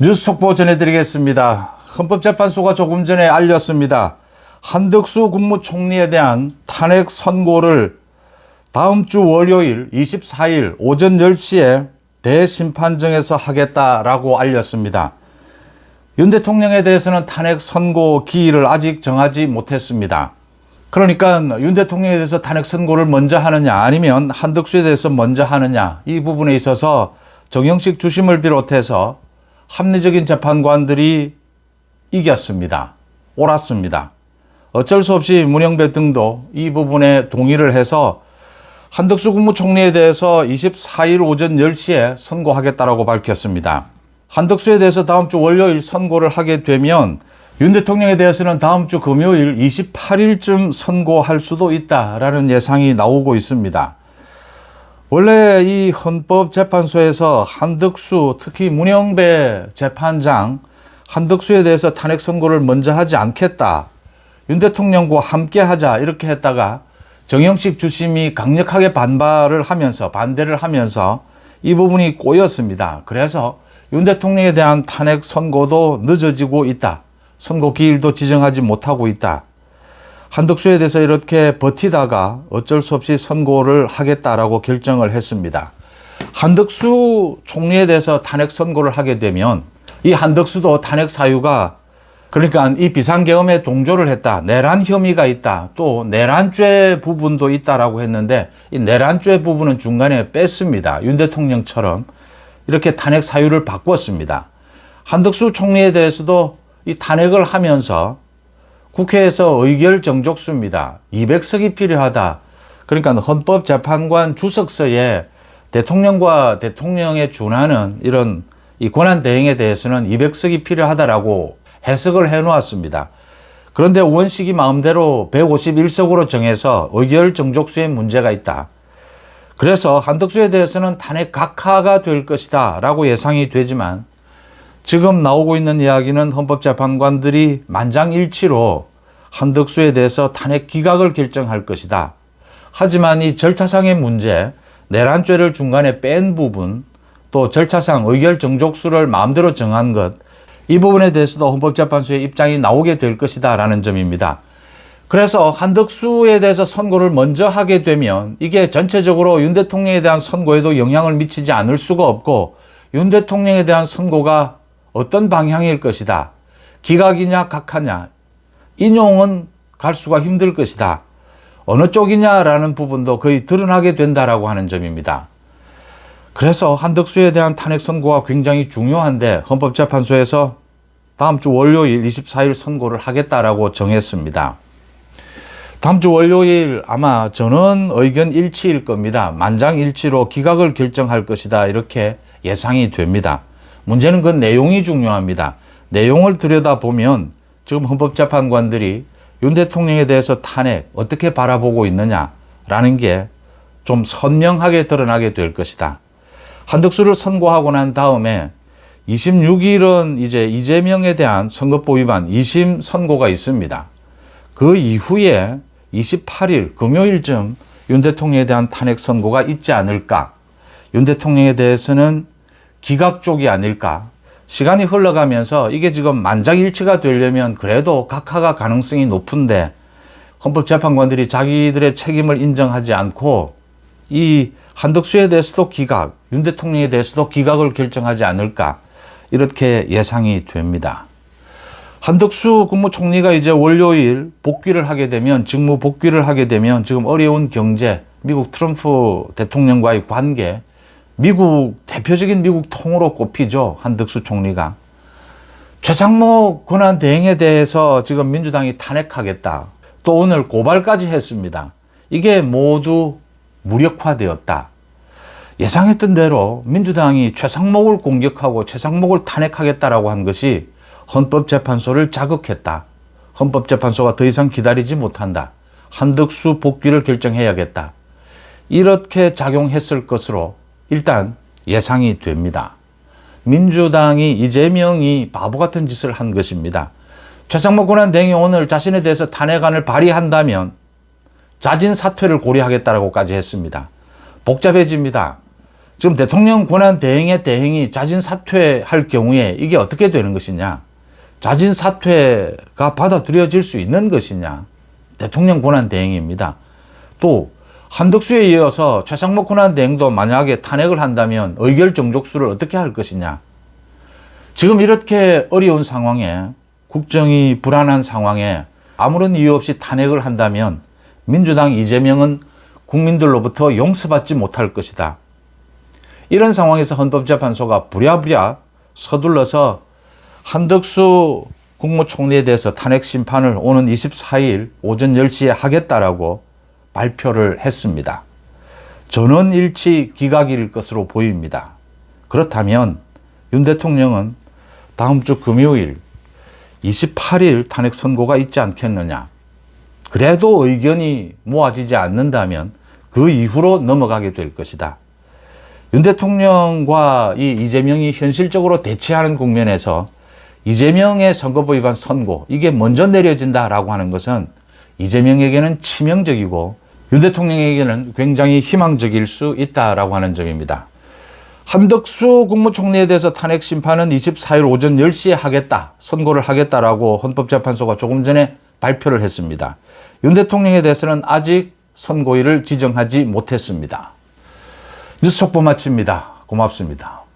뉴스 속보 전해드리겠습니다. 헌법재판소가 조금 전에 알렸습니다. 한덕수 국무총리에 대한 탄핵 선고를 다음 주 월요일 24일 오전 10시에 대심판정에서 하겠다라고 알렸습니다. 윤 대통령에 대해서는 탄핵 선고 기일을 아직 정하지 못했습니다. 그러니까 윤 대통령에 대해서 탄핵 선고를 먼저 하느냐 아니면 한덕수에 대해서 먼저 하느냐, 이 부분에 있어서 정영식 주심을 비롯해서 합리적인 재판관들이 이겼습니다. 옳았습니다. 어쩔 수 없이 문영배 등도 이 부분에 동의를 해서 한덕수 국무총리에 대해서 24일 오전 10시에 선고하겠다라고 밝혔습니다. 한덕수에 대해서 다음 주 월요일 선고를 하게 되면 윤 대통령에 대해서는 다음 주 금요일 28일쯤 선고할 수도 있다라는 예상이 나오고 있습니다. 원래 이 헌법재판소에서 한덕수, 특히 문영배 재판장, 한덕수에 대해서 탄핵 선고를 먼저 하지 않겠다, 윤 대통령과 함께 하자, 이렇게 했다가 정영식 주심이 강력하게 반대를 하면서 이 부분이 꼬였습니다. 그래서 윤 대통령에 대한 탄핵 선고도 늦어지고 있다. 선고 기일도 지정하지 못하고 있다. 한덕수에 대해서 이렇게 버티다가 어쩔 수 없이 선고를 하겠다라고 결정을 했습니다. 한덕수 총리에 대해서 탄핵 선고를 하게 되면 이 한덕수도 탄핵 사유가, 그러니까 이 비상계엄에 동조를 했다, 내란 혐의가 있다, 또 내란죄 부분도 있다라고 했는데 이 내란죄 부분은 중간에 뺐습니다. 윤 대통령처럼 이렇게 탄핵 사유를 바꿨습니다. 한덕수 총리에 대해서도 이 탄핵을 하면서 국회에서 의결 정족수입니다. 200석이 필요하다. 그러니까 헌법재판관 주석서에 대통령과 대통령에 준하는 이런 이 권한 대행에 대해서는 200석이 필요하다라고 해석을 해 놓았습니다. 그런데 원식이 마음대로 151석으로 정해서 의결 정족수에 문제가 있다. 그래서 한덕수에 대해서는 탄핵 각하가 될 것이다 라고 예상이 되지만, 지금 나오고 있는 이야기는 헌법재판관들이 만장일치로 한덕수에 대해서 탄핵 기각을 결정할 것이다. 하지만 이 절차상의 문제, 내란죄를 중간에 뺀 부분, 또 절차상 의결 정족수를 마음대로 정한 것, 이 부분에 대해서도 헌법재판소의 입장이 나오게 될 것이다 라는 점입니다. 그래서 한덕수에 대해서 선고를 먼저 하게 되면 이게 전체적으로 윤 대통령에 대한 선고에도 영향을 미치지 않을 수가 없고, 윤 대통령에 대한 선고가 어떤 방향일 것이다, 기각이냐 각하냐, 인용은 갈 수가 힘들 것이다, 어느 쪽이냐라는 부분도 거의 드러나게 된다라고 하는 점입니다. 그래서 한덕수에 대한 탄핵 선고가 굉장히 중요한데 헌법재판소에서 다음 주 월요일 24일 선고를 하겠다라고 정했습니다. 다음 주 월요일 아마 전원 의견 일치일 겁니다. 만장일치로 기각을 결정할 것이다, 이렇게 예상이 됩니다. 문제는 그 내용이 중요합니다. 내용을 들여다보면 지금 헌법재판관들이 윤 대통령에 대해서 탄핵 어떻게 바라보고 있느냐라는 게 좀 선명하게 드러나게 될 것이다. 한덕수를 선고하고 난 다음에 26일은 이제 이재명에 대한 선거법 위반 2심 선고가 있습니다. 그 이후에 28일 금요일쯤 윤 대통령에 대한 탄핵 선고가 있지 않을까. 윤 대통령에 대해서는 기각 쪽이 아닐까. 시간이 흘러가면서 이게 지금 만장일치가 되려면 그래도 각하가 가능성이 높은데 헌법재판관들이 자기들의 책임을 인정하지 않고 이 한덕수에 대해서도 기각, 윤 대통령에 대해서도 기각을 결정하지 않을까, 이렇게 예상이 됩니다. 한덕수 국무총리가 이제 월요일 복귀를 하게 되면, 직무 복귀를 하게 되면 지금 어려운 경제, 미국 트럼프 대통령과의 관계, 대표적인 미국 통으로 꼽히죠. 한덕수 총리가. 최상목 권한 대행에 대해서 지금 민주당이 탄핵하겠다. 또 오늘 고발까지 했습니다. 이게 모두 무력화되었다. 예상했던 대로 민주당이 최상목을 공격하고 최상목을 탄핵하겠다라고 한 것이 헌법재판소를 자극했다. 헌법재판소가 더 이상 기다리지 못한다. 한덕수 복귀를 결정해야겠다. 이렇게 작용했을 것으로 일단 예상이 됩니다. 민주당이, 이재명이 바보 같은 짓을 한 것입니다. 최상목 권한 대행이 오늘 자신에 대해서 탄핵안을 발의한다면 자진 사퇴를 고려하겠다라고까지 했습니다. 복잡해집니다. 지금 대통령 권한 대행의 대행이 자진 사퇴할 경우에 이게 어떻게 되는 것이냐? 자진 사퇴가 받아들여질 수 있는 것이냐? 대통령 권한 대행입니다. 또 한덕수에 이어서 최상목 권한 대행도 만약에 탄핵을 한다면 의결 정족수를 어떻게 할 것이냐? 지금 이렇게 어려운 상황에, 국정이 불안한 상황에 아무런 이유 없이 탄핵을 한다면 민주당 이재명은 국민들로부터 용서받지 못할 것이다. 이런 상황에서 헌법재판소가 부랴부랴 서둘러서 한덕수 국무총리에 대해서 탄핵 심판을 오는 24일 오전 10시에 하겠다라고 발표를 했습니다. 전원일치 기각일 것으로 보입니다. 그렇다면 윤 대통령은 다음 주 금요일 28일 탄핵 선고가 있지 않겠느냐. 그래도 의견이 모아지지 않는다면 그 이후로 넘어가게 될 것이다. 윤 대통령과 이 이재명이 현실적으로 대치하는 국면에서 이재명의 선거법 위반 선고, 이게 먼저 내려진다라고 하는 것은 이재명에게는 치명적이고 윤 대통령에게는 굉장히 희망적일 수 있다라고 하는 점입니다. 한덕수 국무총리에 대해서 탄핵 심판은 24일 오전 10시에 하겠다, 선고를 하겠다라고 헌법재판소가 조금 전에 발표를 했습니다. 윤 대통령에 대해서는 아직 선고일을 지정하지 못했습니다. 뉴스 속보 마칩니다. 고맙습니다.